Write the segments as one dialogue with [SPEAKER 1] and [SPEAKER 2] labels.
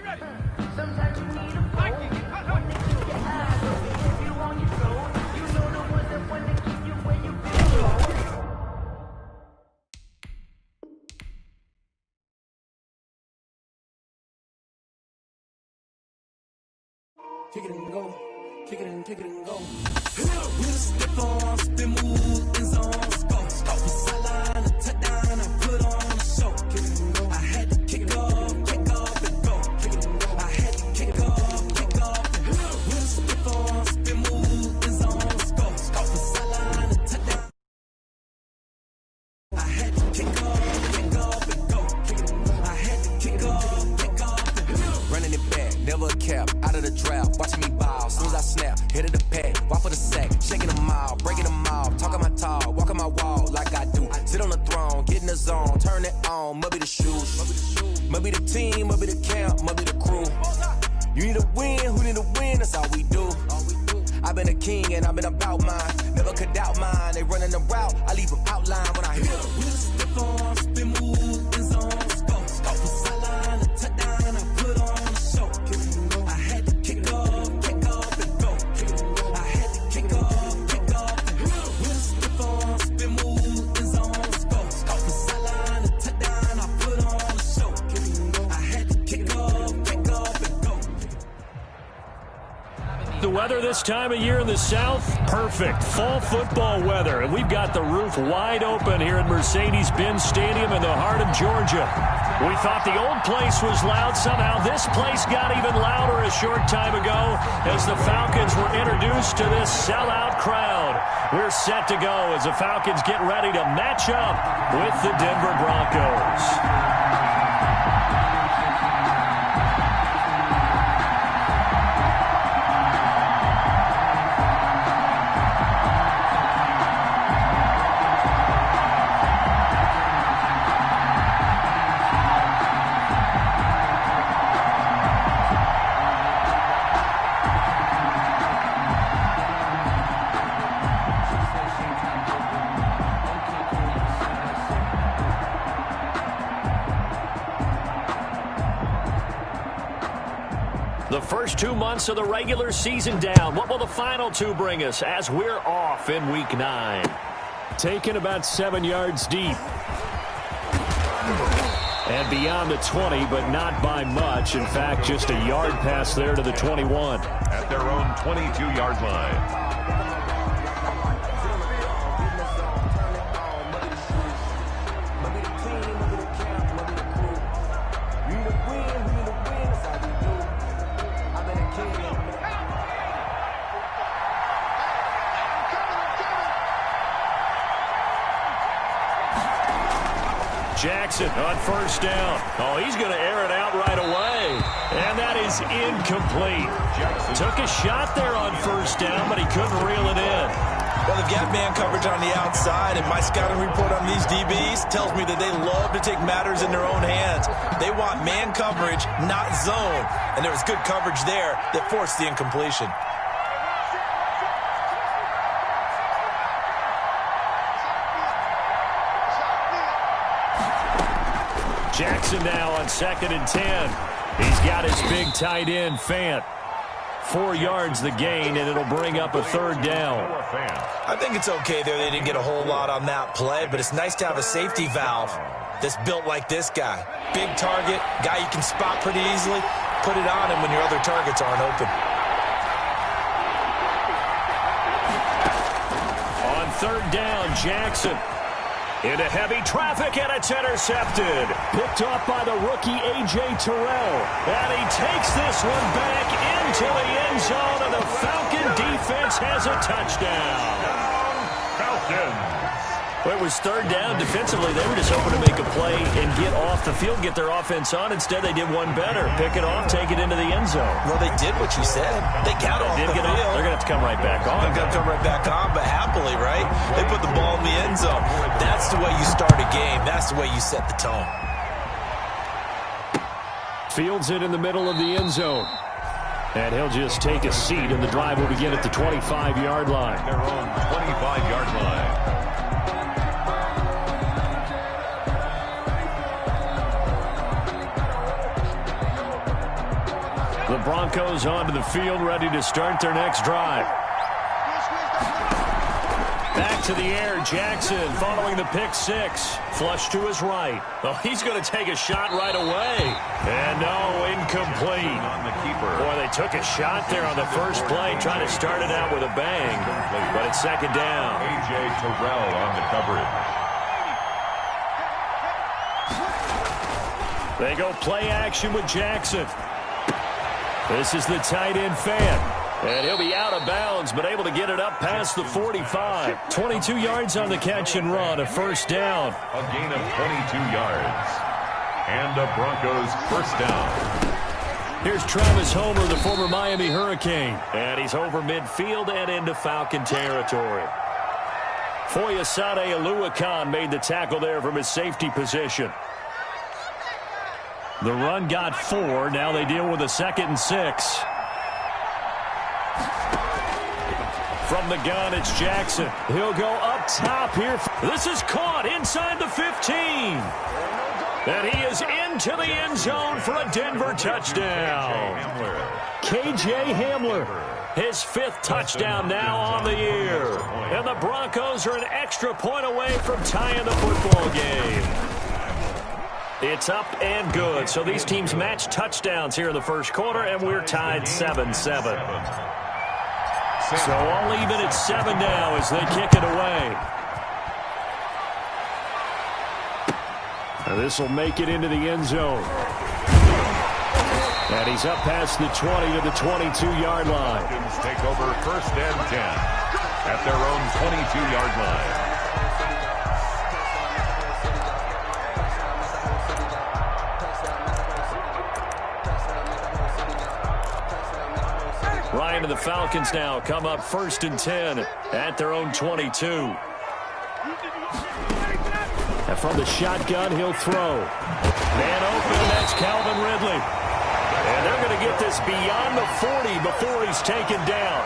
[SPEAKER 1] Sometimes you need a phone, one to keep your eyes open. If you on your road, you know the ones that want to keep you where you belong.
[SPEAKER 2] Kick it and go, kick it and go. With a stiff arm, spin move, in zones, go. Off the sideline, a touchdown, I put on a show. Kick it and go. I had to kick off and go. Kick it and go. I had to kick off and go. With a stiff arm, spin move, in zones, go. Off the sideline, a touchdown. I had to kick off and go. Kick it and go. I had to kick off and go. Running it back, never a cap, out of the draft, watching me ball. Soon as I snap, hit of the pad, walk for the sack, shaking them all, breaking them all, talking my talk, walking my wall like I do. Sit on the throne, get in the zone, turn it on, must be the shoes, must be the team, must be the camp, must be the crew. You need a win, who need a win, that's all we do. I've been a king and I've been about mine, never could doubt mine. They running the route, I leave them outline when I hit them. With a stiff arm, spin move, in zones, go. Off the sideline, a touchdown, I put on a show. I had to kick off and go. I had to kick off and go. With a stiff arm, spin move, in zones, go. Off the sideline, a touchdown, I put on a show. I had to kick off and go.
[SPEAKER 3] The weather this time of year in the South, perfect. Fall football weather. And we've got the roof wide open here at Mercedes-Benz Stadium in the heart of Georgia. We thought the old place was loud. Somehow this place got even louder a short time ago as the Falcons were introduced to this sellout crowd. We're set to go as the Falcons get ready to match up with the Denver Broncos. The first 2 months of the regular season down. What will the final two bring us as we're off in Week 9? Taken about 7 yards deep. And beyond the 20, but not by much. In fact, just a yard pass there to the 21.
[SPEAKER 4] At their own 22-yard line.
[SPEAKER 3] Jackson on first down. Oh, he's going to air it out right away. And that is incomplete. Took a shot there on first down, but he couldn't reel it in.
[SPEAKER 5] Well, they've got man coverage on the outside, and my scouting report on these DBs tells me that they love to take matters in their own hands. They want man coverage, not zone. And there was good coverage there that forced the incompletion.
[SPEAKER 3] Jackson now on 2nd and 10. He's got his big tight end, Fant. 4 yards the gain, and it'll bring up a third down.
[SPEAKER 5] I think it's okay there. They didn't get a whole lot on that play, but it's nice to have a safety valve that's built like this guy. Big target, guy you can spot pretty easily. Put it on him when your other targets aren't open.
[SPEAKER 3] On third down, Jackson. Into heavy traffic, and it's intercepted. Picked off by the rookie A.J. Terrell. And he takes this one back into the end zone, and the Falcon defense has a touchdown.
[SPEAKER 4] Falcons.
[SPEAKER 3] Well, it was third down. Defensively, they were just hoping to make a play and get off the field, get their offense on. Instead, they did one better. Pick it off, take it into the end zone.
[SPEAKER 5] Well, they did what you said. They got off the field.
[SPEAKER 3] They're going to have to come right back on.
[SPEAKER 5] They're going to come right back on, but happily, right? They put the ball in the end zone. That's the way you start a game. That's the way you set the tone.
[SPEAKER 3] Fields it in the middle of the end zone. And he'll just take a seat, and the drive will begin at the 25-yard line.
[SPEAKER 4] Their own 25-yard line.
[SPEAKER 3] The Broncos onto the field, ready to start their next drive. Back to the air, Jackson following the pick six. Flush to his right. Oh, he's going to take a shot right away. And no, incomplete.
[SPEAKER 4] On the keeper.
[SPEAKER 3] Boy, they took a shot there on the first play, trying to start it out with a bang. But it's second down.
[SPEAKER 4] A.J. Terrell on the coverage.
[SPEAKER 3] They go play action with Jackson. This is the tight end fan. And he'll be out of bounds, but able to get it up past the 45. 22 yards on the catch and run, a first down.
[SPEAKER 4] A gain of 22 yards. And the Broncos first down.
[SPEAKER 3] Here's Travis Homer, the former Miami Hurricane. And he's over midfield and into Falcon territory. Foyesade Oluwakan made the tackle there from his safety position. The run got 4. Now they deal with a 2nd and 6. From the gun, it's Jackson. He'll go up top here. This is caught inside the 15. And he is into the end zone for a Denver touchdown. KJ Hamler, his 5th touchdown now on the year. And the Broncos are an extra point away from tying the football game. It's up and good. So these teams match touchdowns here in the first quarter, and we're tied 7-7. So all even at 7 now as they kick it away. This will make it into the end zone. And he's up past the 20 to the 22-yard line.
[SPEAKER 4] Take over first and 10 at their own 22-yard line.
[SPEAKER 3] Ryan and the Falcons now come up first and 10 at their own 22. And from the shotgun, he'll throw. Man open, that's Calvin Ridley. And they're going to get this beyond the 40 before he's taken down.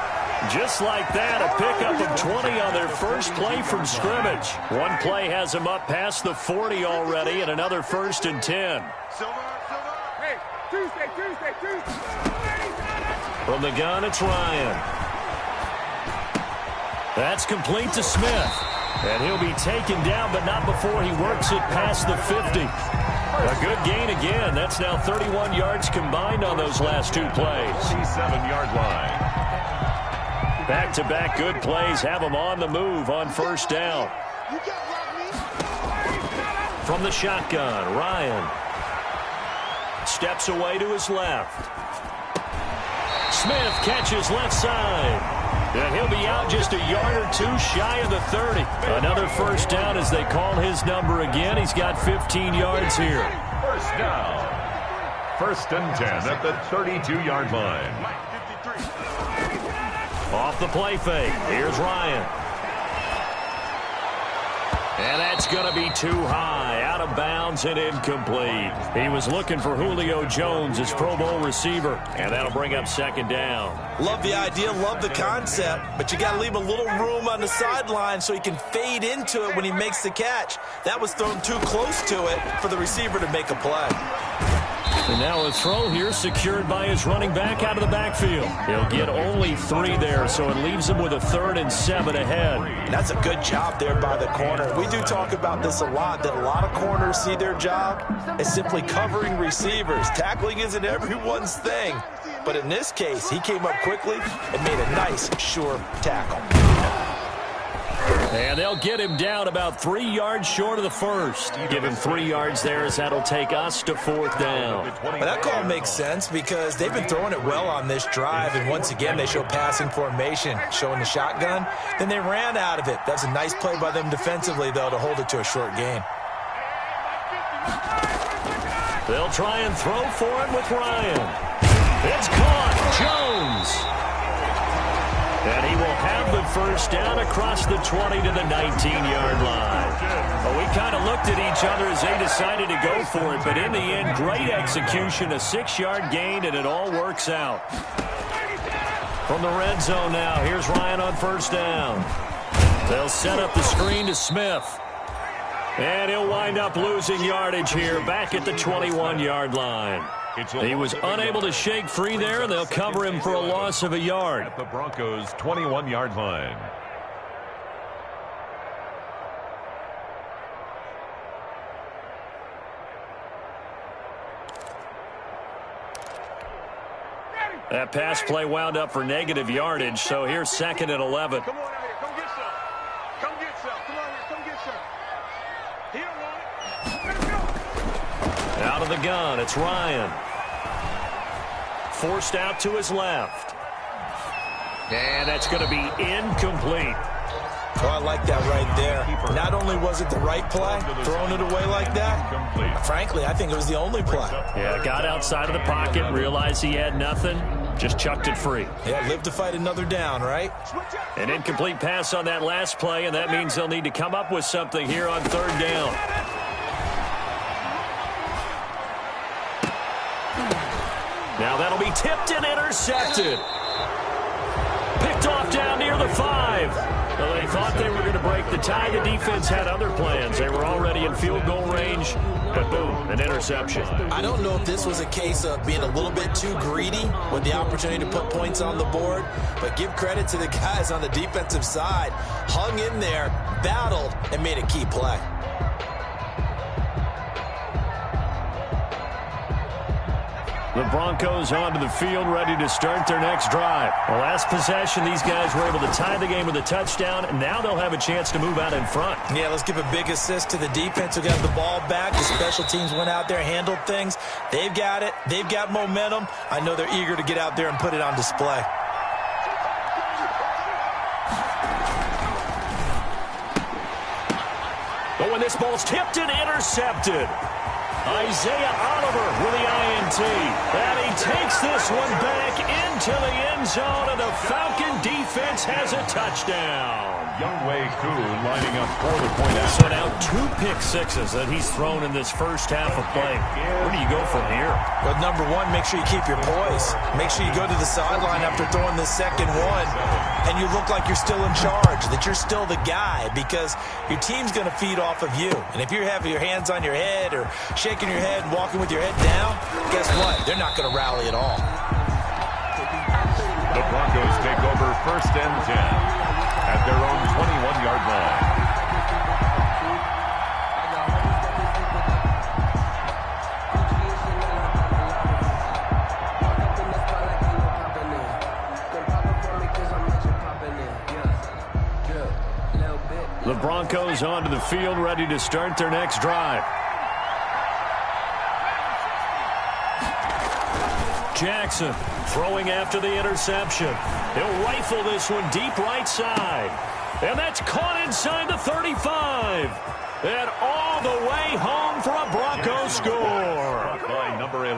[SPEAKER 3] Just like that, a pickup of 20 on their first play from scrimmage. One play has him up past the 40 already, and another first and 10.
[SPEAKER 6] Hey, Tuesday.
[SPEAKER 3] From the gun, it's Ryan. That's complete to Smith. And he'll be taken down, but not before he works it past the 50. A good gain again. That's now 31 yards combined on those last 2 plays.
[SPEAKER 4] 47-yard line.
[SPEAKER 3] Back-to-back good plays have him on the move on first down. From the shotgun, Ryan steps away to his left. Smith catches left side. And he'll be out just a yard or 2 shy of the 30. Another first down as they call his number again. He's got 15 yards here.
[SPEAKER 4] First down. First and 10 at the 32-yard line.
[SPEAKER 3] Off the play fake. Here's Ryan. And that's going to be too high. Out of bounds and incomplete. He was looking for Julio Jones, his Pro Bowl receiver. And that'll bring up second down.
[SPEAKER 5] Love the idea, love the concept, but you got to leave a little room on the sideline so he can fade into it when he makes the catch. That was thrown too close to it for the receiver to make a play.
[SPEAKER 3] And now a throw here secured by his running back out of the backfield. He'll get only 3 there, so it leaves him with a 3rd and 7 ahead.
[SPEAKER 5] That's a good job there by the corner. We do talk about this a lot, that a lot of corners see their job as simply covering receivers. Tackling isn't everyone's thing. But in this case, he came up quickly and made a nice, sure tackle.
[SPEAKER 3] And they'll get him down about 3 yards short of the first. Give him 3 yards there as that'll take us to 4th down.
[SPEAKER 5] Well, that call makes sense because they've been throwing it well on this drive. And once again, they show passing formation, showing the shotgun. Then they ran out of it. That's a nice play by them defensively, though, to hold it to a short gain.
[SPEAKER 3] They'll try and throw for it with Ryan. It's caught. Jones. And he will have the first down across the 20 to the 19-yard line. Well, we kind of looked at each other as they decided to go for it, but in the end, great execution, a 6-yard gain, and it all works out. From the red zone now, here's Ryan on first down. They'll set up the screen to Smith. And he'll wind up losing yardage here back at the 21-yard line. He was unable to shake free there, and they'll cover him for a loss of a yard.
[SPEAKER 4] At the Broncos' 21-yard line.
[SPEAKER 3] That pass play wound up for negative yardage, so here's 2nd and 11.
[SPEAKER 6] Come on out here. Come get some. Come get some. Come on here. Come get some. He don't want it. Let's go.
[SPEAKER 3] Out of the gun, it's Ryan. Forced out to his left. And that's going to be incomplete.
[SPEAKER 5] Oh, I like that right there. Not only was it the right play, throwing it away like that, frankly, I think it was the only play.
[SPEAKER 3] Yeah, got outside of the pocket, realized he had nothing, just chucked it free.
[SPEAKER 5] Yeah, live to fight another down, right?
[SPEAKER 3] An incomplete pass on that last play, and that means they'll need to come up with something here on 3rd down. Now that'll be tipped and intercepted. Picked off down near the 5. Well, they thought they were going to break the tie. The defense had other plans. They were already in field goal range, but boom, an interception.
[SPEAKER 5] I don't know if this was a case of being a little bit too greedy with the opportunity to put points on the board, but give credit to the guys on the defensive side. Hung in there, battled, and made a key play.
[SPEAKER 3] The Broncos onto the field, ready to start their next drive. The last possession, these guys were able to tie the game with a touchdown, and now they'll have a chance to move out in front.
[SPEAKER 5] Yeah, let's give a big assist to the defense who got the ball back. The special teams went out there, handled things. They've got it. They've got momentum. I know they're eager to get out there and put it on display.
[SPEAKER 3] But when this ball's tipped and intercepted, Isaiah Oliver with the INT. And he takes this one back into the end zone, and the Falcon defense has a touchdown.
[SPEAKER 4] Youngwei Koo lining up for the point.
[SPEAKER 3] So now 2 pick sixes that he's thrown in this first half of play. Where do you go from here?
[SPEAKER 5] Well, number one, make sure you keep your poise. Make sure you go to the sideline after throwing this second one, and you look like you're still in charge, that you're still the guy, because your team's going to feed off of you. And if you're having your hands on your head or shaking your head and walking with your head down, guess what? They're not going to rally at all.
[SPEAKER 4] The Broncos take over 1st and 10 at their own 21-yard line.
[SPEAKER 3] The Broncos onto the field, ready to start their next drive. Jackson throwing after the interception. He'll rifle this one deep right side. And that's caught inside the 35. And all the way home for a Bronco score.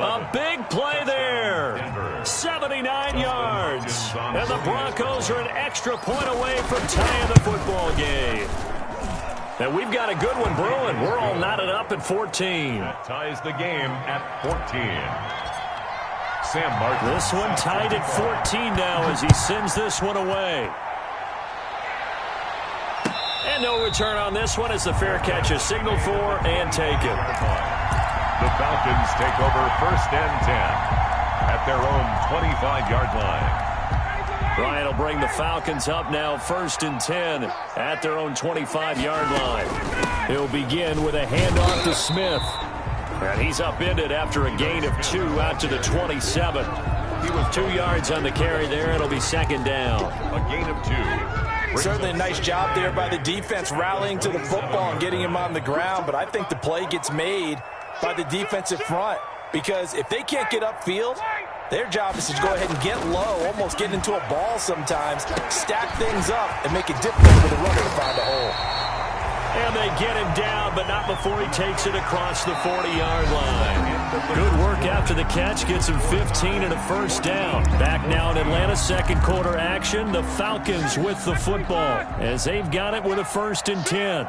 [SPEAKER 3] A big play there. 79 yards. And the Broncos are an extra point away from tying the football game. And we've got a good one brewing. We're all knotted up at 14.
[SPEAKER 4] That ties the game at 14. Sam Martin.
[SPEAKER 3] This one tied at 14 now as he sends this one away. And no return on this one as the fair catch is signaled for and taken.
[SPEAKER 4] The Falcons take over 1st and 10 at their own 25-yard line.
[SPEAKER 3] Ryan will bring the Falcons up now 1st and 10 at their own 25-yard line. He'll begin with a handoff to Smith. And he's upended after a gain of 2 out to the 27. He was 2 yards on the carry there. It'll be 2nd down.
[SPEAKER 4] A gain of 2.
[SPEAKER 5] Certainly a nice job there by the defense rallying to the football and getting him on the ground. But I think the play gets made by the defensive front, because if they can't get upfield, their job is to go ahead and get low, almost get into a ball sometimes, stack things up, and make it difficult for the runner to find a hole.
[SPEAKER 3] And they get him down, but not before he takes it across the 40-yard line. Good work after the catch. Gets him 15 and a 1st down. Back now in Atlanta's 2nd quarter action. The Falcons with the football as they've got it with a 1st and 10.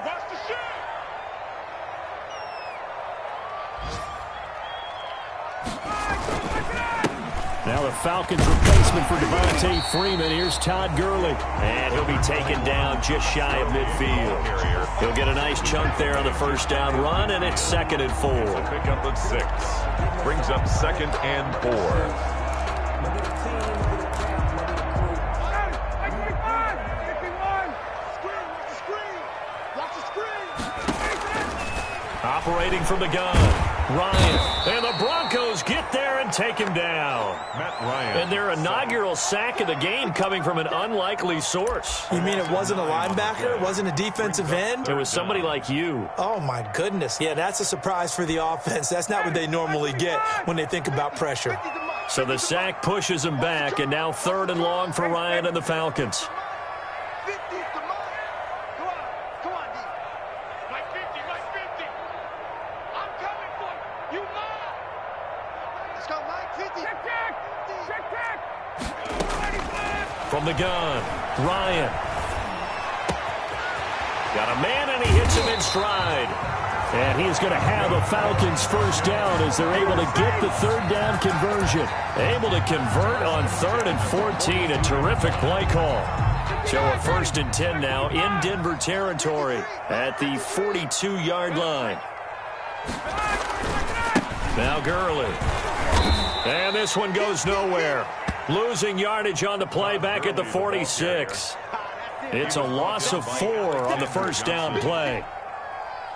[SPEAKER 3] Now the Falcons replacement for Devontae Freeman. Here's Todd Gurley. And he'll be taken down just shy of midfield. He'll get a nice chunk there on the first down run, and it's 2nd and 4.
[SPEAKER 4] Pick up at 6. Brings up 2nd and 4.
[SPEAKER 3] Operating from the gun, Ryan. And the Broncos get there and take him down.
[SPEAKER 4] Matt Ryan.
[SPEAKER 3] And their inaugural sack of the game coming from an unlikely source.
[SPEAKER 5] You mean it wasn't a linebacker? It wasn't a defensive end?
[SPEAKER 3] It was somebody like you.
[SPEAKER 5] Oh, my goodness. Yeah, that's a surprise for the offense. That's not what they normally get when they think about pressure.
[SPEAKER 3] So the sack pushes him back, and now 3rd and long for Ryan and the Falcons. From the gun, Ryan. Got a man, and he hits him in stride. And he's going to have a Falcons first down as they're able to get the 3rd down conversion. Able to convert on 3rd and 14. A terrific play call. So a 1st and 10 now in Denver territory at the 42-yard line. Now Gurley. And this one goes nowhere. Losing yardage on the play back at the 46. It's a loss of 4 on the first down play.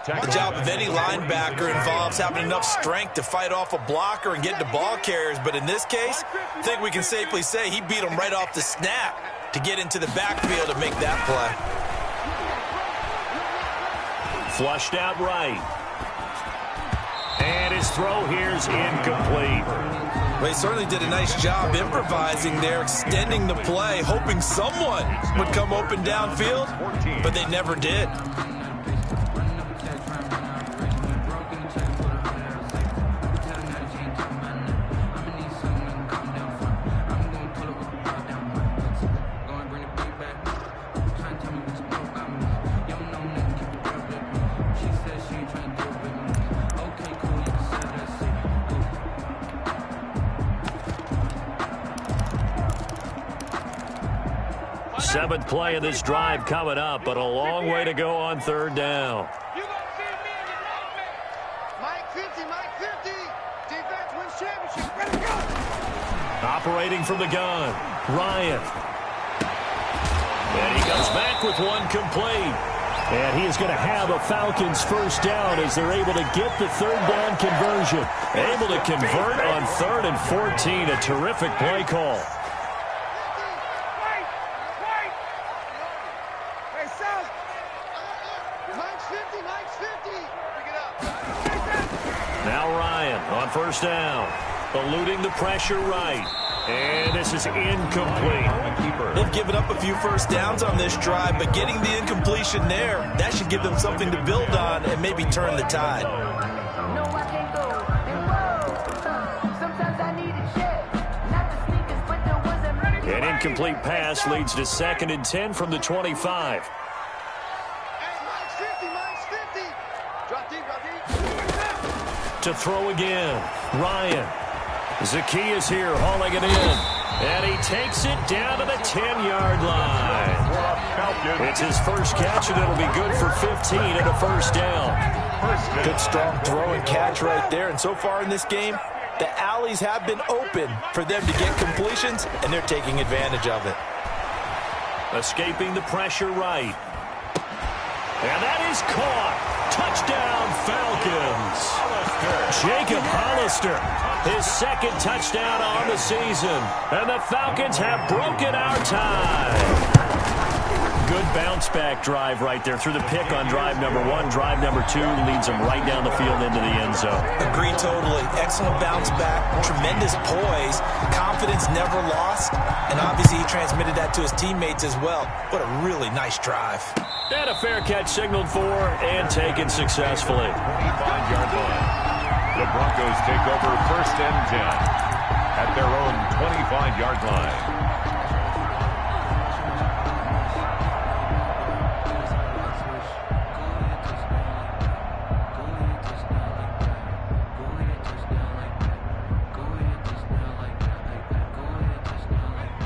[SPEAKER 5] The job of any linebacker involves having enough strength to fight off a blocker and get to ball carriers. But in this case, I think we can safely say he beat him right off the snap to get into the backfield and make that play.
[SPEAKER 3] Flushed out right. And his throw here's incomplete.
[SPEAKER 5] Well, he certainly did a nice job improvising there, extending the play, hoping someone would come open downfield, but they never did.
[SPEAKER 3] Seventh play of this drive coming up, but a long way to go on 3rd down.
[SPEAKER 6] You gonna see me in your moment. Mike 50, Mike 50. Defense wins championship. Ready to go.
[SPEAKER 3] Operating from the gun, Ryan. And he comes back with one complete. And he is going to have a Falcons first down as they're able to get the 3rd down conversion. Able to convert on 3rd and 14. A terrific play call. Now Ryan on first down, eluding the pressure right. And this is incomplete.
[SPEAKER 5] They've given up a few first downs on this drive, but getting the incompletion there, that should give them something to build on and maybe turn the tide.
[SPEAKER 1] No, I can't go. And whoa, sometimes I need a check. Not the sneakers, but the ones that ready.
[SPEAKER 3] An incomplete pass leads to 2nd and 10 from the 25. To throw again, Ryan. Zacchaeus here hauling it in. And he takes it down to the 10-yard line. It's his first catch, and it'll be good for 15 and a first down.
[SPEAKER 5] Good strong throw and catch right there. And so far in this game, the alleys have been open for them to get completions, and they're taking advantage of it.
[SPEAKER 3] Escaping the pressure right. And that is caught. Touchdown, Falcons. Jacob Hollister, his 2nd touchdown on the season. And the Falcons have broken our tie. Good bounce-back drive right there through the pick on drive number 1. Drive number 2 leads them right down the field into the end zone.
[SPEAKER 5] Agree totally. Excellent bounce-back, tremendous poise, confidence never lost, and obviously he transmitted that to his teammates as well. What a really nice drive.
[SPEAKER 3] And a fair catch signaled for and taken successfully.
[SPEAKER 4] 25-yard line. The Broncos take over 1st and 10 at their own 25-yard line.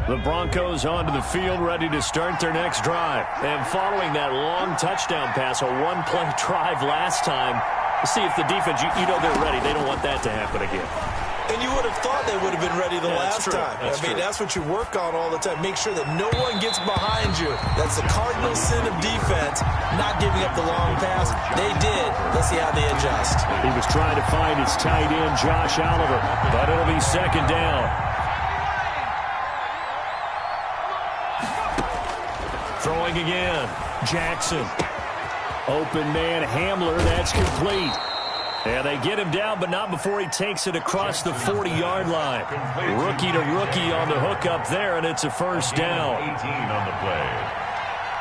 [SPEAKER 3] The Broncos onto the field, ready to start their next drive. And following that long touchdown pass, a one-play drive last time, let's see if the defense, you know they're ready. They don't want that to happen again.
[SPEAKER 5] And you would have thought they would have been ready the last time. That's what you work on all the time. Make sure that no one gets behind you. That's the cardinal sin of defense, not giving up the long pass. They did. Let's see how they adjust.
[SPEAKER 3] He was trying to find his tight end, Josh Oliver, but it'll be second down. Throwing again. Jackson. Open man, Hamler. That's complete. And they get him down, but not before he takes it across the 40-yard line. Rookie to rookie on the hook up there, and it's a first down.
[SPEAKER 4] 18 on the play.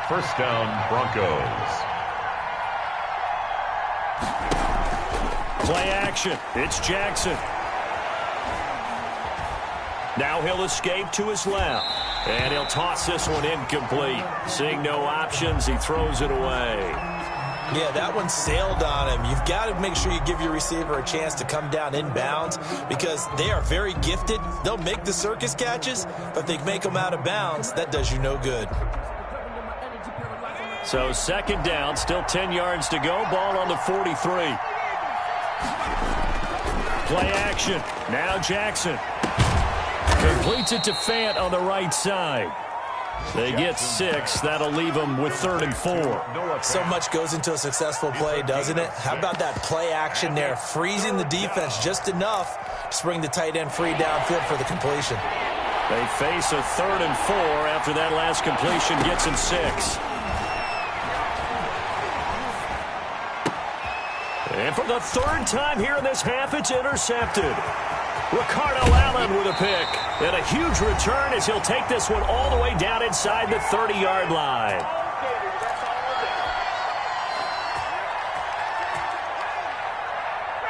[SPEAKER 4] First down, Broncos.
[SPEAKER 3] Play action. It's Jackson. Now he'll escape to his left. And he'll toss this one incomplete. Seeing no options, he throws it away.
[SPEAKER 5] Yeah, that one sailed on him. You've got to make sure you give your receiver a chance to come down inbounds because they are very gifted. They'll make the circus catches, but if they make them out of bounds, that does you no good.
[SPEAKER 3] So second down, still 10 yards to go. Ball on the 43. Play action. Now Jackson. Completes it to Fant on the right side. They get 6. That'll leave them with 3rd and 4.
[SPEAKER 5] So much goes into a successful play, doesn't it? How about that play action there? Freezing the defense just enough to bring the tight end free downfield for the completion.
[SPEAKER 3] They face a 3rd and 4 after that last completion gets them 6. And for the 3rd time here in this half, it's intercepted. Ricardo Allen with a pick. And a huge return as he'll take this one all the way down inside the 30-yard line.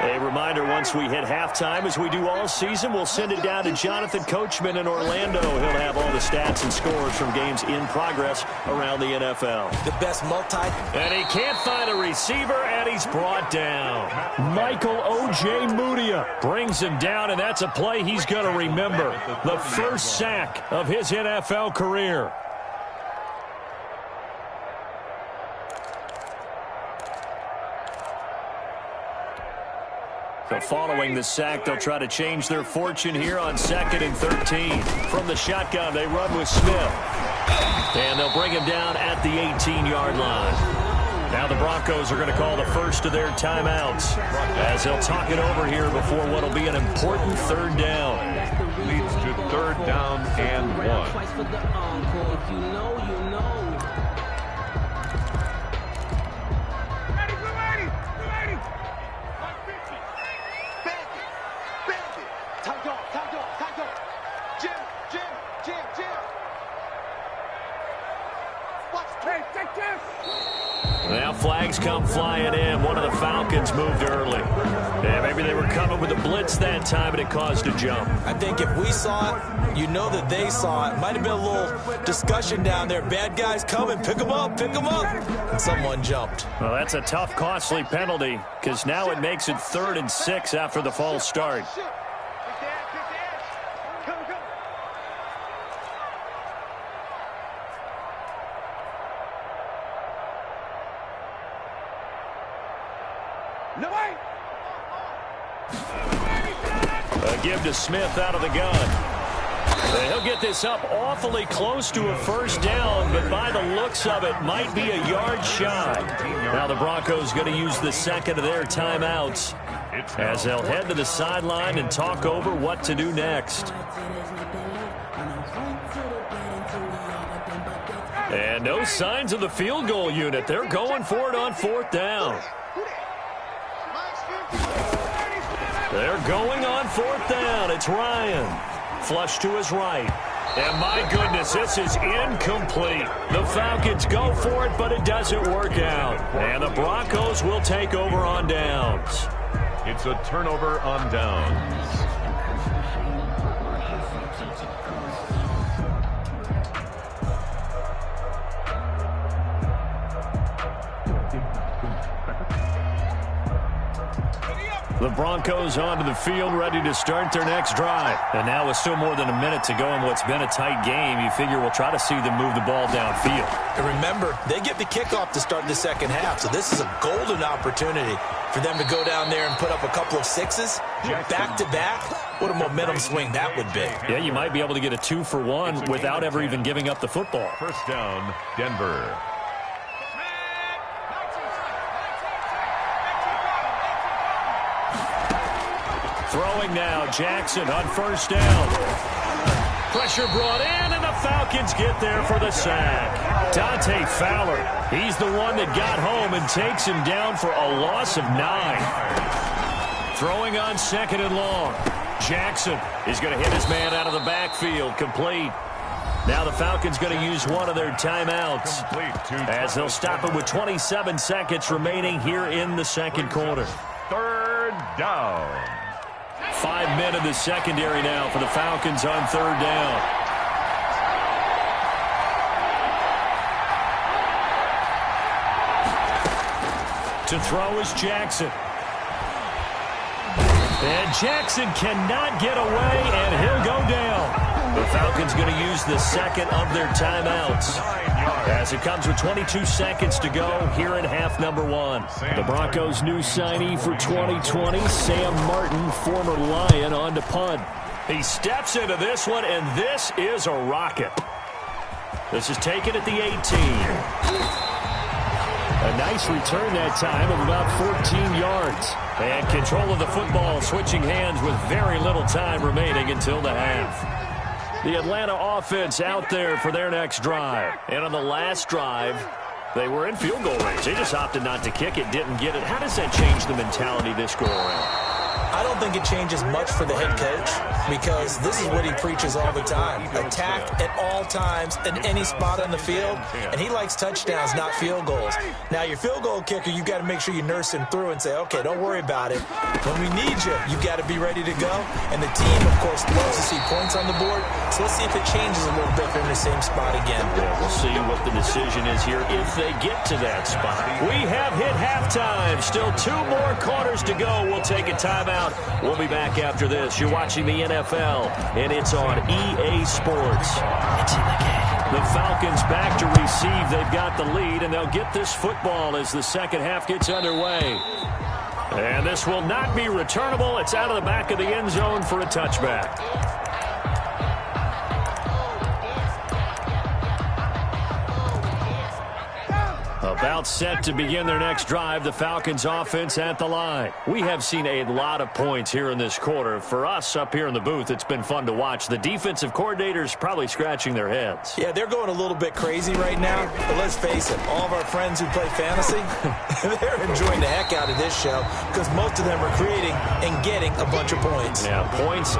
[SPEAKER 3] A reminder, once we hit halftime, as we do all season, we'll send it down to Jonathan Coachman in Orlando. He'll have all the stats and scores from games in progress around the NFL.
[SPEAKER 5] The best multi.
[SPEAKER 3] And he can't find a receiver, and he's brought down. Michael O.J. Mudia brings him down, and that's a play he's going to remember. The first sack of his NFL career. So following the sack, they'll try to change their fortune here on 2nd and 13. From the shotgun, they run with Smith. And they'll bring him down at the 18-yard line. Now the Broncos are going to call the first of their timeouts as they'll talk it over here before what will be an important 3rd down.
[SPEAKER 4] Leads to 3rd down and 1.
[SPEAKER 3] Now flags come flying in. One of the Falcons moved early. Yeah, maybe they were coming with a blitz that time and it caused a jump.
[SPEAKER 5] I think if we saw it, you know that they saw it. Might have been a little discussion down there. Bad guys coming, pick them up, pick them up. And someone jumped.
[SPEAKER 3] Well, that's a tough, costly penalty because now it makes it 3rd and 6 after the false start. A give to Smith out of the gun. And he'll get this up awfully close to a first down, but by the looks of it, might be a yard shy. Now the Broncos going to use the 2nd of their timeouts as they'll head to the sideline and talk over what to do next. And no signs of the field goal unit. They're going for it on 4th down. They're going on 4th down. It's Ryan. Flush to his right. And my goodness, this is incomplete. The Falcons go for it, but it doesn't work out. And the Broncos will take over on downs.
[SPEAKER 4] It's a turnover on downs.
[SPEAKER 3] The Broncos onto the field, ready to start their next drive. And now with still more than a minute to go in what's been a tight game, you figure we'll try to see them move the ball downfield.
[SPEAKER 5] And remember, they get the kickoff to start the second half, so this is a golden opportunity for them to go down there and put up a couple of sixes back-to-back. What a momentum swing that would be.
[SPEAKER 3] Yeah, you might be able to get a 2-for-1 without ever even giving up the football.
[SPEAKER 4] First down, Denver.
[SPEAKER 3] Throwing now, Jackson on first down. Pressure brought in, and the Falcons get there for the sack. Dante Fowler, he's the one that got home and takes him down for a loss of 9. Throwing on second and long. Jackson is going to hit his man out of the backfield, complete. Now the Falcons going to use one of their timeouts as they'll stop it with 27 seconds remaining here in the second quarter.
[SPEAKER 4] Third down.
[SPEAKER 3] 5 men in the secondary now for the Falcons on third down. To throw is Jackson. And Jackson cannot get away, and he'll go down. The Falcons going to use the second of their timeouts as it comes with 22 seconds to go here in half number 1. The Broncos' new signee for 2020, Sam Martin, former Lion, on to punt. He steps into this one, and this is a rocket. This is taken at the 18. A nice return that time of about 14 yards. And control of the football switching hands with very little time remaining until the half. The Atlanta offense out there for their next drive. And on the last drive, they were in field goal range. They just opted not to kick it, didn't get it. How does that change the mentality this go around?
[SPEAKER 5] I don't think it changes much for the head coach because this is what he preaches all the time. Attack at all times in any spot on the field, and he likes touchdowns, not field goals. Now, your field goal kicker, you've got to make sure you nurse him through and say, okay, don't worry about it. When we need you, you've got to be ready to go. And the team, of course, loves to see points on the board, so let's see if it changes a little bit. They're in the same spot again.
[SPEAKER 3] Yeah, we'll see what the decision is here if they get to that spot. We have hit halftime. Still 2 more quarters to go. We'll take a timeout. We'll be back after this. You're watching the NFL, and it's on EA Sports. It's in the game. The Falcons back to receive. They've got the lead, and they'll get this football as the second half gets underway. And this will not be returnable. It's out of the back of the end zone for a touchback. About set to begin their next drive, the Falcons offense at the line. We have seen a lot of points here in this quarter. For us up here in the booth, it's been fun to watch. The defensive coordinators probably scratching their heads.
[SPEAKER 5] Yeah, they're going a little bit crazy right now, but let's face it, all of our friends who play fantasy, they're enjoying the heck out of this show because most of them are creating and getting a bunch of points.
[SPEAKER 3] Yeah, points.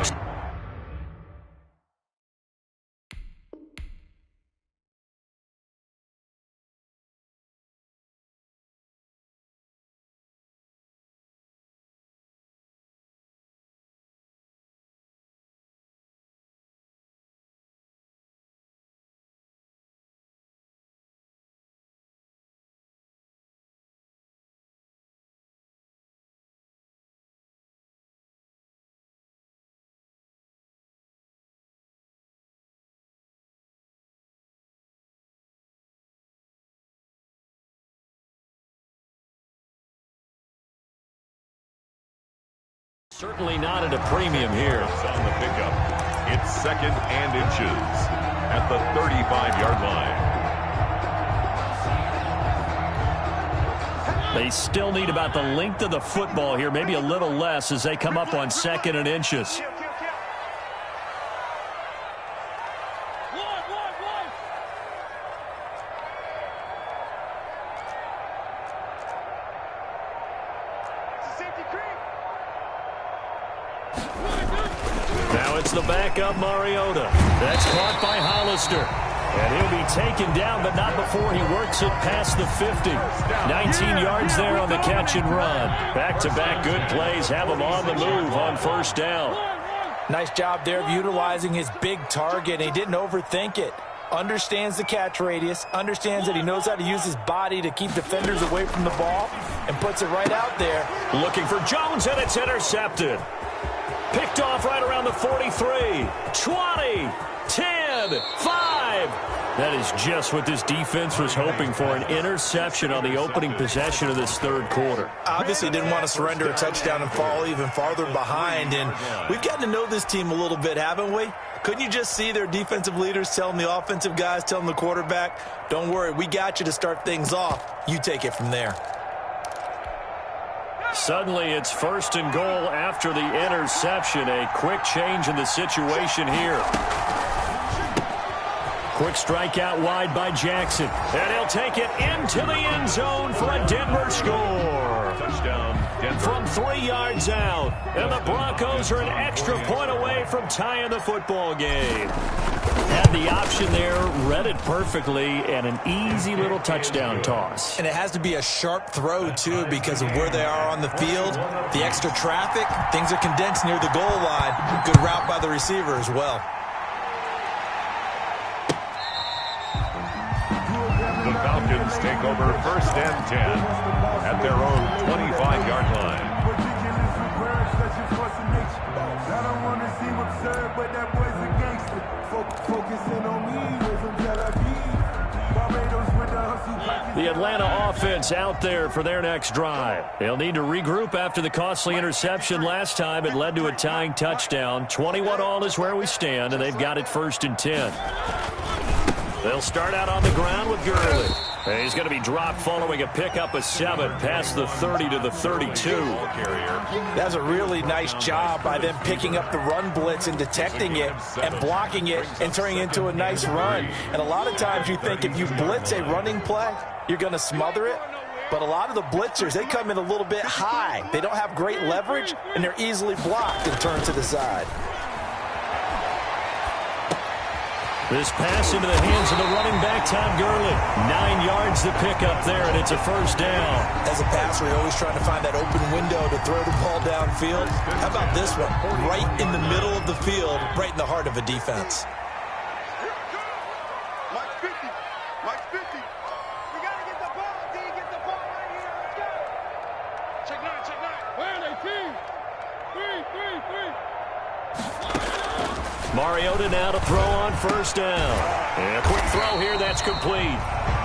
[SPEAKER 3] Certainly not at a premium here.
[SPEAKER 4] On the pickup, it's second and inches at the 35-yard line.
[SPEAKER 3] They still need about the length of the football here, maybe a little less as they come up on second and inches. Now it's the backup Mariota. That's caught by Hollister. And he'll be taken down, but not before he works it past the 50. 19 yards there on the catch and run. Back-to-back good plays have him on the move on first down.
[SPEAKER 5] Nice job there of utilizing his big target. He didn't overthink it. understands the catch radius, understands that he knows how to use his body to keep defenders away from the ball, and puts it right out there.
[SPEAKER 3] Looking for Jones, and it's intercepted. Picked off right around the 43, 20, 10, 5. That is just what this defense was hoping for, an interception on the opening possession of this third quarter.
[SPEAKER 5] Obviously didn't want to surrender a touchdown and fall even farther behind, and we've gotten to know this team a little bit, haven't we? Couldn't you just see their defensive leaders telling the offensive guys, telling the quarterback, don't worry, we got you to start things off. You take it from there.
[SPEAKER 3] Suddenly it's 1st and goal after the interception. A quick change in the situation here. Quick strike out wide by Jackson. And he'll take it into the end zone for a Denver score.
[SPEAKER 4] Touchdown, Denver.
[SPEAKER 3] From 3 yards out. And the Broncos are an extra point away from tying the football game. Had the option there, read it perfectly, and an easy little touchdown toss.
[SPEAKER 5] And it has to be a sharp throw, too, because of where they are on the field. The extra traffic, things are condensed near the goal line. Good route by the receiver as well.
[SPEAKER 4] The Falcons take over 1st and 10 at their own 25-yard line.
[SPEAKER 3] The Atlanta offense out there for their next drive. They'll need to regroup after the costly interception last time. It led to a tying touchdown. 21-all is where we stand, and they've got it 1st and 10. They'll start out on the ground with Gurley. And he's going to be dropped following a pickup of 7 past the 30 to the 32.
[SPEAKER 5] That's a really nice job by them picking up the run blitz and detecting it and blocking it and turning it into a nice run. And a lot of times you think if you blitz a running play, you're going to smother it. But a lot of the blitzers, they come in a little bit high. They don't have great leverage, and they're easily blocked and turned to the side.
[SPEAKER 3] This pass into the hands of the running back, Todd Gurley. 9 yards to pick up there, and it's a 1st down.
[SPEAKER 5] As a passer, you're always trying to find that open window to throw the ball downfield. How about this one? Right in the middle of the field, right in the heart of a defense.
[SPEAKER 6] Mike 50. Mike 50. We got to get the ball, D. Get the ball right here. Let's go. Check 9, check 9. Where are they, team? 3.
[SPEAKER 3] Mariota now to throw on 1st down. And a quick throw here, that's complete.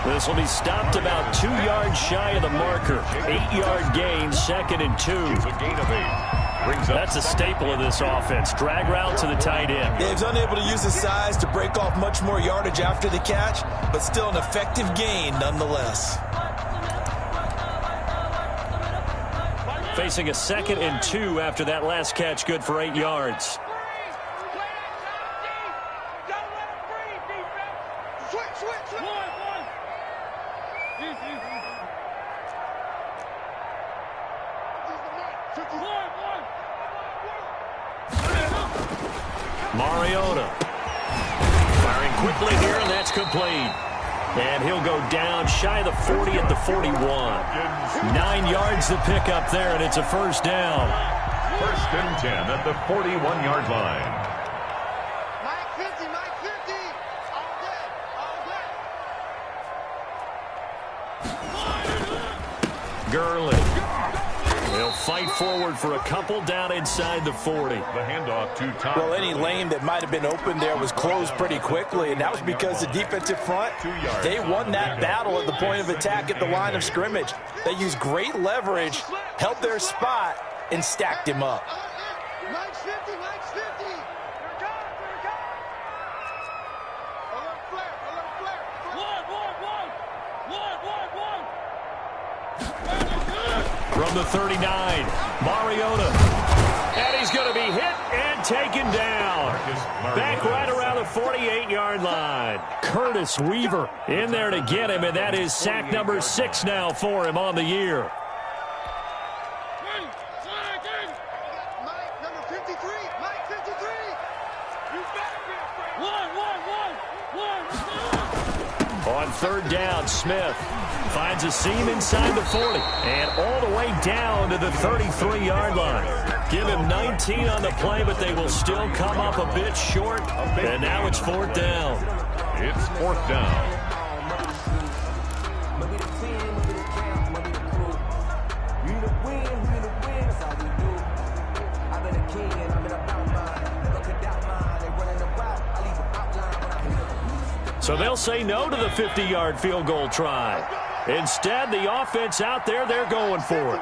[SPEAKER 3] This will be stopped about 2 yards shy of the marker. 8-yard gain, 2nd and 2.
[SPEAKER 4] It's a gain of 8.
[SPEAKER 3] That's a staple of this offense. Drag route to the tight end.
[SPEAKER 5] Dave's unable to use his size to break off much more yardage after the catch, but still an effective gain nonetheless.
[SPEAKER 3] Facing a 2nd and 2 after that last catch, good for 8 yards. Mariota firing quickly here, and that's complete. And he'll go down shy of the 40 at the 41. 9 yards to pick up there, and it's a 1st down.
[SPEAKER 4] 1st and 10 at the 41-yard line.
[SPEAKER 6] Mike 50, Mike 50. All day.
[SPEAKER 3] Gurley. They'll fight forward for a couple down inside the 40.
[SPEAKER 4] The handoff to Todd.
[SPEAKER 5] Well, any lane that might have been open there was closed pretty quickly, and that was because the defensive front, they won that battle at the point of attack at the line of scrimmage. They used great leverage, held their spot, and stacked him up.
[SPEAKER 6] Mike's 50, Mike's 50. They're gone, they're gone. A little flare, a little flare.
[SPEAKER 3] From the 39, Mariota. And he's going to be hit and taken down. Back right around the 48-yard line. Curtis Weaver in there to get him, and that is sack number 6 now for him on the year.
[SPEAKER 6] Mike, number 53, Mike 53. You better be afraid.
[SPEAKER 3] On 3rd down, Smith finds a seam inside the 40 and all the way down to the 33-yard line. Give him 19 on the play, but they will still come up a bit short. And now it's 4th down.
[SPEAKER 4] It's 4th down.
[SPEAKER 3] So they'll say no to the 50-yard field goal try. Instead, the offense out there, they're going for it.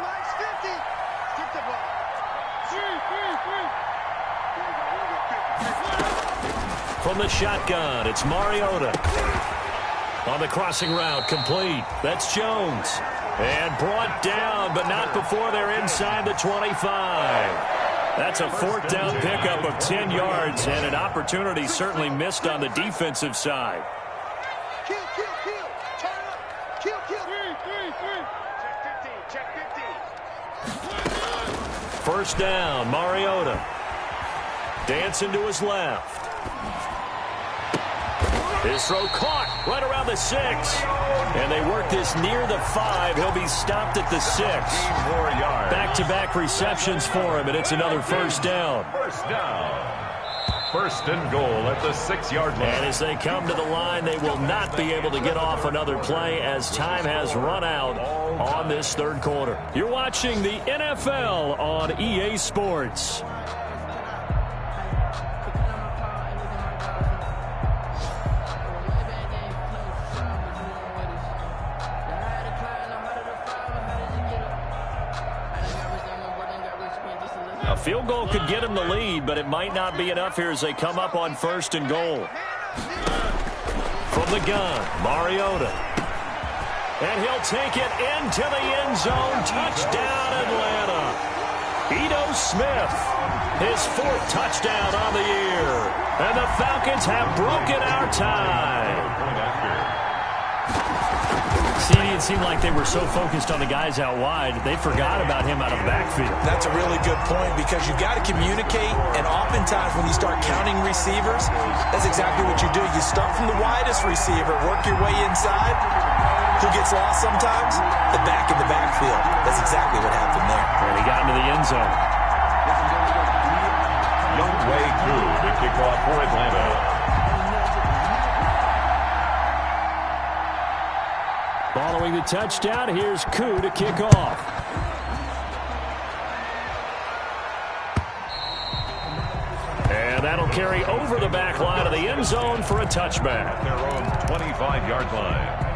[SPEAKER 3] From the shotgun, it's Mariota. On the crossing route, complete. That's Jones. And brought down, but not before they're inside the 25. That's a 4th down pickup of 10 yards, and an opportunity certainly missed on the defensive side.
[SPEAKER 6] Kill. Turn up. Kill. Check 15.
[SPEAKER 3] First down, Mariota. Dancing to his left. His throw caught right around the 6. And they work this near the 5. He'll be stopped at the 6. Back-to-back receptions for him, and it's another first down.
[SPEAKER 4] First and goal at the 6-yard line.
[SPEAKER 3] And as they come to the line, they will not be able to get off another play as time has run out on this third quarter. You're watching the NFL on EA Sports. A field goal could get him the lead, but it might not be enough here as they come up on first and goal. From the gun, Mariota. And he'll take it into the end zone. Touchdown, Atlanta. Ito Smith, his 4th touchdown on the year. And the Falcons have broken our tie. See, it seemed like they were so focused on the guys out wide, they forgot about him out of backfield.
[SPEAKER 5] That's a really good point because you've got to communicate, and oftentimes when you start counting receivers, that's exactly what you do. You start from the widest receiver, work your way inside. Who gets lost sometimes? The back in the backfield. That's exactly what happened there.
[SPEAKER 3] And he got into the end zone.
[SPEAKER 4] Younghoe Koo to kick off for Atlanta.
[SPEAKER 3] Following the touchdown, here's Koo to kick off. And that'll carry over the back line of the end zone for a touchback.
[SPEAKER 4] Their own 25-yard line.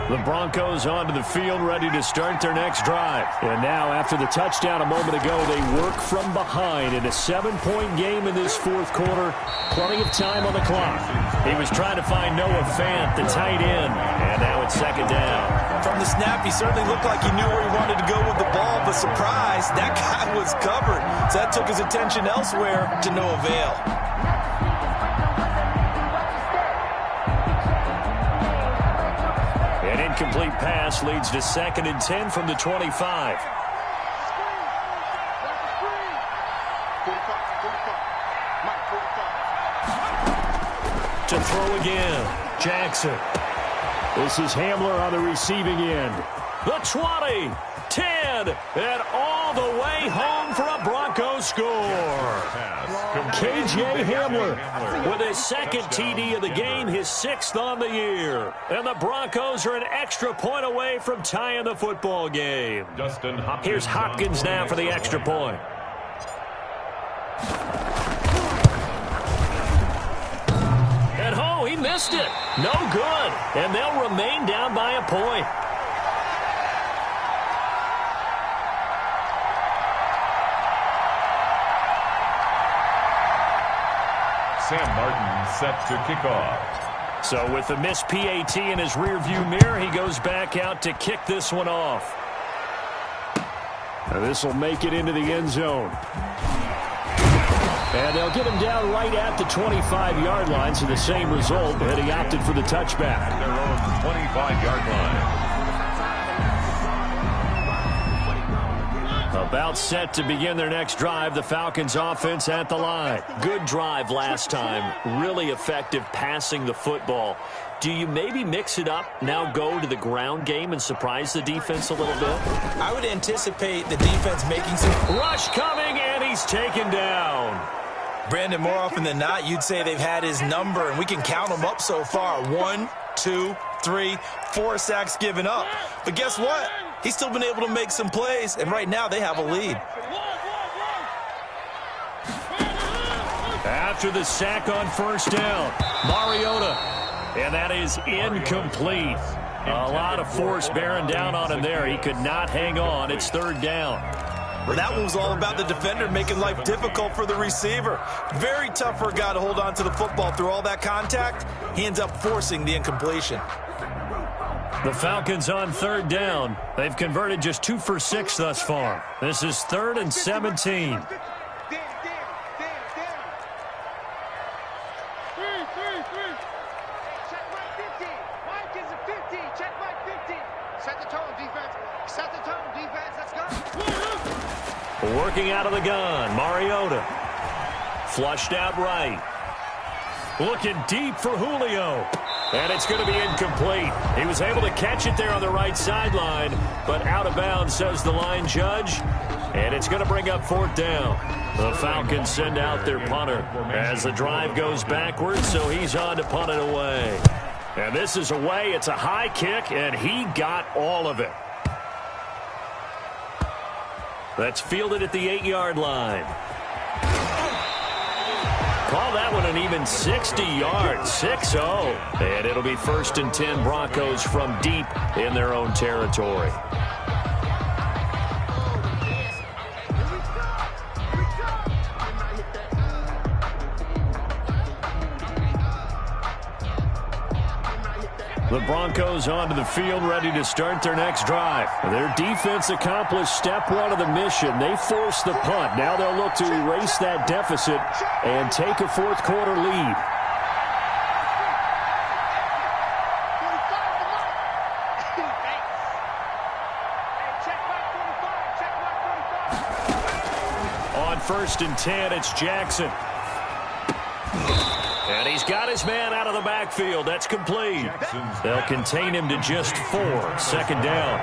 [SPEAKER 3] The Broncos onto the field, ready to start their next drive. And now, after the touchdown a moment ago, they work from behind in a 7-point game in this 4th quarter. Plenty of time on the clock. He was trying to find Noah Fant, the tight end, and now it's 2nd down.
[SPEAKER 5] From the snap, he certainly looked like he knew where he wanted to go with the ball, but surprise, that guy was covered. So that took his attention elsewhere to no avail.
[SPEAKER 3] An incomplete pass leads to 2nd and 10 from the 25. To throw again, Jackson. This is Hamler on the receiving end. The 20, 10, and all the way home for a Broncos score. KJ Hamler with his 2nd TD of the game, his 6th on the year. And the Broncos are an extra point away from tying the football game. Here's Hopkins now for the extra point. And oh, he missed it. No good. And they'll remain down by a point.
[SPEAKER 4] Sam Martin set to kick off.
[SPEAKER 3] So with the missed PAT in his rearview mirror, he goes back out to kick this one off. And this will make it into the end zone. And they'll get him down right at the 25-yard line, so the same result, but he opted for the touchback.
[SPEAKER 4] Their own 25-yard line.
[SPEAKER 3] About set to begin their next drive. The Falcons offense at the line. Good drive last time. Really effective passing the football. Do you maybe mix it up, now go to the ground game and surprise the defense a little bit?
[SPEAKER 5] I would anticipate the defense making some...
[SPEAKER 3] Rush coming, and he's taken down.
[SPEAKER 5] Brandon, more often than not, you'd say they've had his number, and we can count them up so far. 1, 2, 3, 4 sacks given up. But guess what? He's still been able to make some plays, and right now they have a lead.
[SPEAKER 3] After the sack on first down, Mariota. And that is incomplete. A lot of force bearing down on him there. He could not hang on. It's third down.
[SPEAKER 5] Well, that one was all about the defender making life difficult for the receiver. Very tough for a guy to hold on to the football through all that contact. He ends up forcing the incompletion.
[SPEAKER 3] The Falcons on third down. They've converted just 2 for 6 thus far. This is 3rd and 17. Working out of the gun, Mariota. Flushed out right. Looking deep for Julio. And it's going to be incomplete. He was able to catch it there on the right sideline, but out of bounds, says the line judge. And it's going to bring up 4th down. The Falcons send out their punter as the drive goes backwards, so he's on to punt it away. And this is away. It's a high kick, and he got all of it. That's fielded at the 8-yard line. Call that one an even 60 yards, 6-0. And it'll be 1st and 10 Broncos from deep in their own territory. The Broncos onto the field, ready to start their next drive. Their defense accomplished step 1 of the mission. They forced the punt. Now they'll look to erase that deficit and take a 4th quarter lead. On 1st and 10, it's Jackson. And he's got his man out of the backfield. That's complete. They'll contain him to just 4. 2nd down.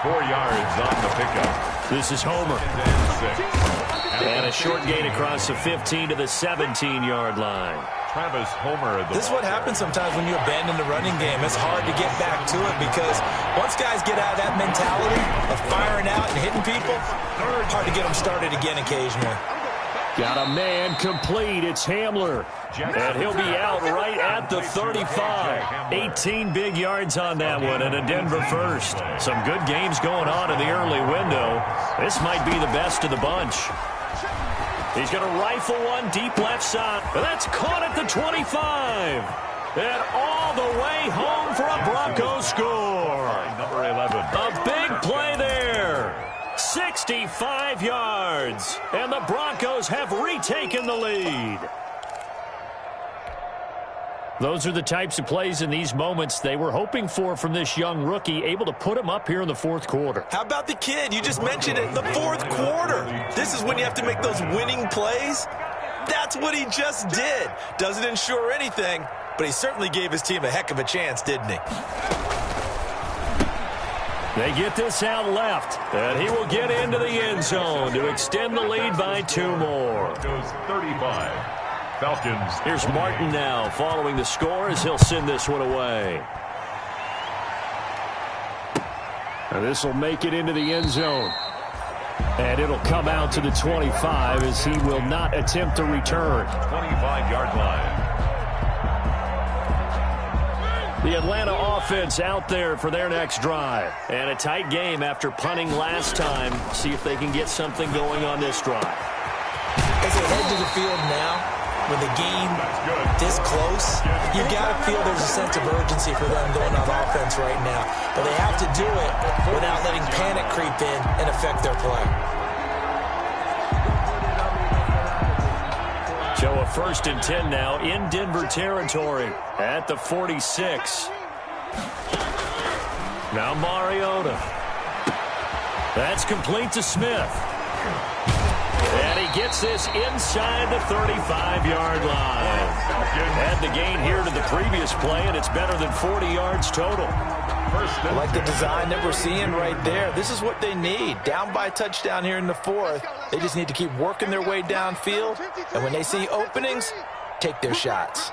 [SPEAKER 4] 4 yards on the pickup.
[SPEAKER 3] This is Homer. And a short gain across the 15 to the 17-yard line.
[SPEAKER 4] Travis Homer.
[SPEAKER 5] This is what happens sometimes when you abandon the running game. It's hard to get back to it because once guys get out of that mentality of firing out and hitting people, hard to get them started again occasionally.
[SPEAKER 3] Got a man complete. It's Hamler. And he'll be out right at the 35. 18 big yards on that one and a Denver first. Some good games going on in the early window. This might be the best of the bunch. He's going to rifle one deep left side. That's caught at the 25. And all the way home for a Broncos score.
[SPEAKER 4] Number 11.
[SPEAKER 3] A big play there. 65 yards, and the Broncos have retaken the lead. Those are the types of plays in these moments they were hoping for from this young rookie, able to put him up here in the 4th quarter.
[SPEAKER 5] How about the kid? You just mentioned it, the 4th quarter. This is when you have to make those winning plays. That's what he just did. Doesn't ensure anything, but he certainly gave his team a heck of a chance, didn't he?
[SPEAKER 3] They get this out left, and he will get into the end zone to extend the lead by 2 more.
[SPEAKER 4] Goes 35. Falcons.
[SPEAKER 3] Here's Martin now following the score as he'll send this one away. And this will make it into the end zone. And it'll come out to the 25 as he will not attempt to return.
[SPEAKER 4] 25-yard line.
[SPEAKER 3] The Atlanta offense out there for their next drive. And a tight game after punting last time. See if they can get something going on this drive.
[SPEAKER 5] As they head to the field now, with the game this close, you got to feel there's a sense of urgency for them going on offense right now. But they have to do it without letting panic creep in and affect their play.
[SPEAKER 3] So a 1st and 10 now in Denver territory at the 46. Now Mariota. That's complete to Smith. And he gets this inside the 35-yard line. Add the gain here to the previous play, and it's better than 40 yards total.
[SPEAKER 5] I like the design that we're seeing right there. This is what they need. Down by a touchdown here in the fourth. They just need to keep working their way downfield. And when they see openings, take their shots.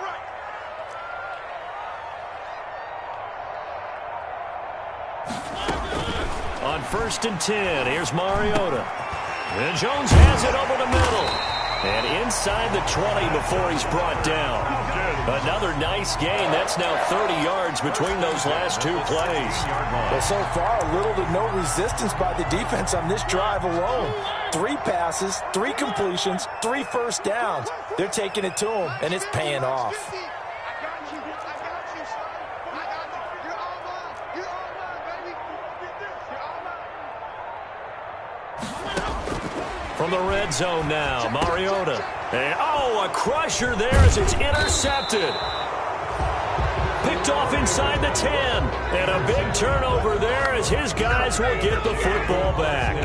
[SPEAKER 3] On 1st and 10, here's Mariota. And Jones has it over the middle. And inside the 20 before he's brought down. Another nice gain. That's now 30 yards between those last two plays.
[SPEAKER 5] Well, so far, little to no resistance by the defense on this drive alone. 3 passes, 3 completions, 3 first downs. They're taking it to him, and it's paying off.
[SPEAKER 3] From the red zone now, Mariota. And, a crusher there as it's intercepted. Picked off inside the 10. And a big turnover there as his guys will get the football back.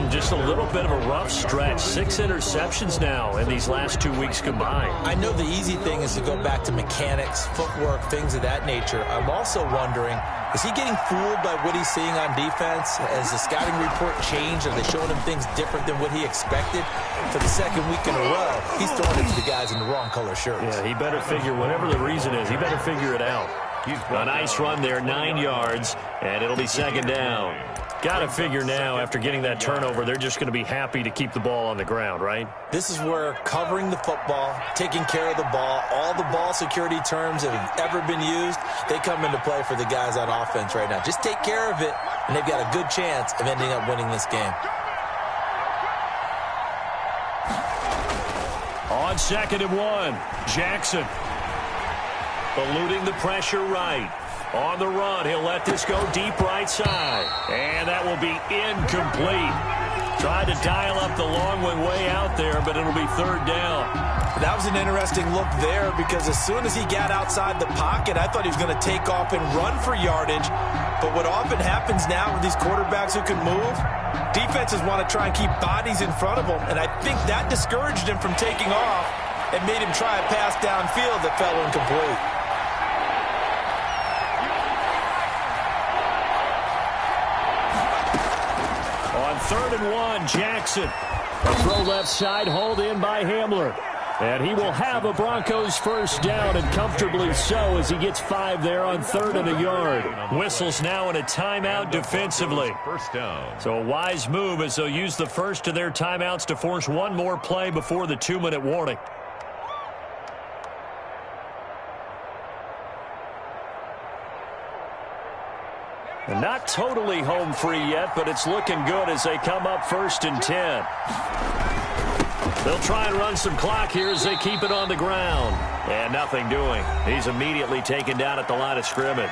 [SPEAKER 3] Just a little bit of a rough stretch. 6 interceptions now in these last 2 weeks combined.
[SPEAKER 5] I know the easy thing is to go back to mechanics, footwork, things of that nature. I'm also wondering, is he getting fooled by what he's seeing on defense? Has the scouting report changed? Are they showing him things different than what he expected? For the second week in a row, he's throwing it to the guys in the wrong color shirts.
[SPEAKER 3] Yeah, he better figure, whatever the reason is, he better figure it out. A nice run there, 9 yards, and it'll be 2nd down. Got to figure now, after getting that turnover, they're just going to be happy to keep the ball on the ground, right?
[SPEAKER 5] This is where covering the football, taking care of the ball, all the ball security terms that have ever been used, they come into play for the guys on offense right now. Just take care of it, and they've got a good chance of ending up winning this game.
[SPEAKER 3] On 2nd and 1, Jackson. Eluding the pressure right. On the run, he'll let this go deep right side. And that will be incomplete. Tried to dial up the long one way out there, but it'll be 3rd down.
[SPEAKER 5] That was an interesting look there because as soon as he got outside the pocket, I thought he was going to take off and run for yardage. But what often happens now with these quarterbacks who can move, defenses want to try and keep bodies in front of them. And I think that discouraged him from taking off and made him try a pass downfield that fell incomplete.
[SPEAKER 3] On 3rd and 1, Jackson. A throw left side, hauled in by Hamler. And he will have a Broncos 1st down, and comfortably so, as he gets 5 there on 3rd and a yard. Whistles now in a timeout defensively.
[SPEAKER 4] 1st down.
[SPEAKER 3] So a wise move as they'll use the first of their timeouts to force one more play before the 2-minute warning. And not totally home free yet, but it's looking good as they come up 1st and 10. They'll try and run some clock here as they keep it on the ground. And nothing doing. He's immediately taken down at the line of scrimmage.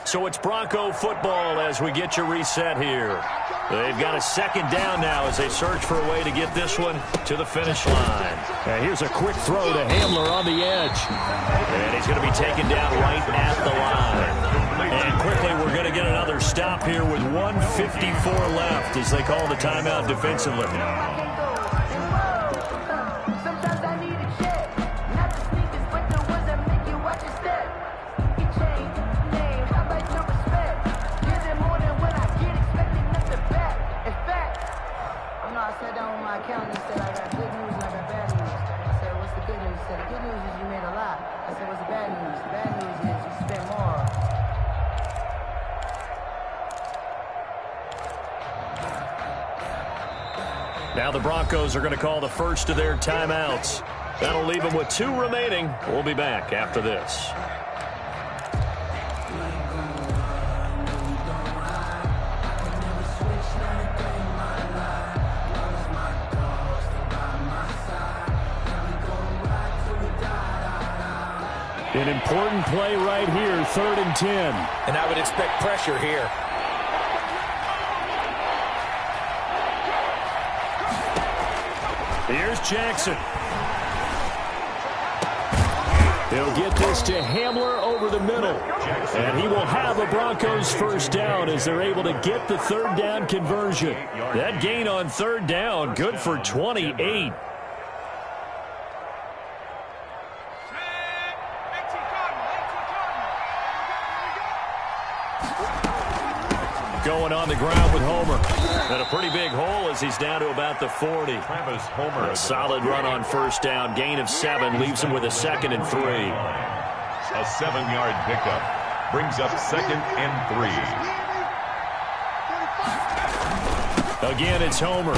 [SPEAKER 3] So it's Bronco football as we get you reset here. They've got a 2nd down now as they search for a way to get this one to the finish line. And here's a quick throw to Hamler on the edge. And he's going to be taken down right at the line. And quickly we're going to get another stop here with 1:54 left as they call the timeout defensively. Now the Broncos are going to call the first of their timeouts. That'll leave them with 2 remaining. We'll be back after this. An important play right here, 3rd and 10.
[SPEAKER 5] And I would expect pressure here.
[SPEAKER 3] Here's Jackson. He'll get this to Hamler over the middle. And he will have a Broncos first down as they're able to get the 3rd down conversion. That gain on 3rd down, good for 28. Going on the ground with Homer. And a pretty big hole as he's down to about the 40.
[SPEAKER 4] Travis Homer.
[SPEAKER 3] A solid run on first down. Gain of 7 leaves him with a 2nd and 3.
[SPEAKER 4] A 7-yard pickup brings up 2nd and 3.
[SPEAKER 3] Again, it's Homer.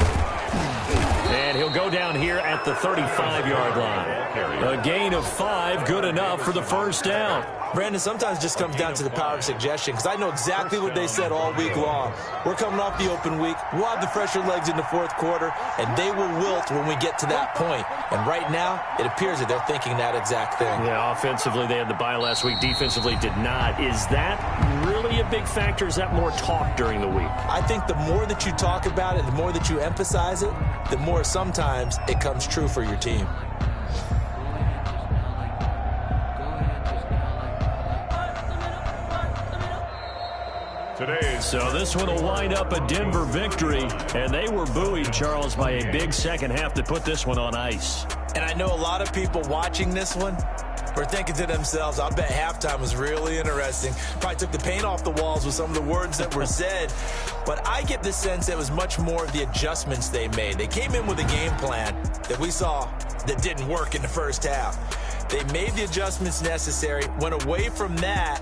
[SPEAKER 3] And he'll go down here at the 35-yard line. A gain of 5, good enough for the first down.
[SPEAKER 5] Brandon, sometimes it just comes down to the power of suggestion, because I know exactly what they said all week long. We're coming off the open week. We'll have the fresher legs in the 4th quarter, and they will wilt when we get to that point. And right now, it appears that they're thinking that exact thing.
[SPEAKER 3] Yeah, offensively, they had the bye last week. Defensively, did not. Is that really a big factor? Is that more talk during the week?
[SPEAKER 5] I think the more that you talk about it, the more that you emphasize it, the more sometimes it comes true for your team.
[SPEAKER 3] So this one will wind up a Denver victory, and they were buoyed, Charles, by a big second half to put this one on ice.
[SPEAKER 5] And I know a lot of people watching this one were thinking to themselves, I bet halftime was really interesting. Probably took the paint off the walls with some of the words that were said. But I get the sense that it was much more of the adjustments they made. They came in with a game plan that we saw that didn't work in the first half. They made the adjustments necessary, went away from that,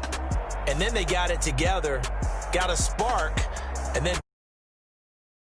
[SPEAKER 5] and then they got it together, got a spark, and then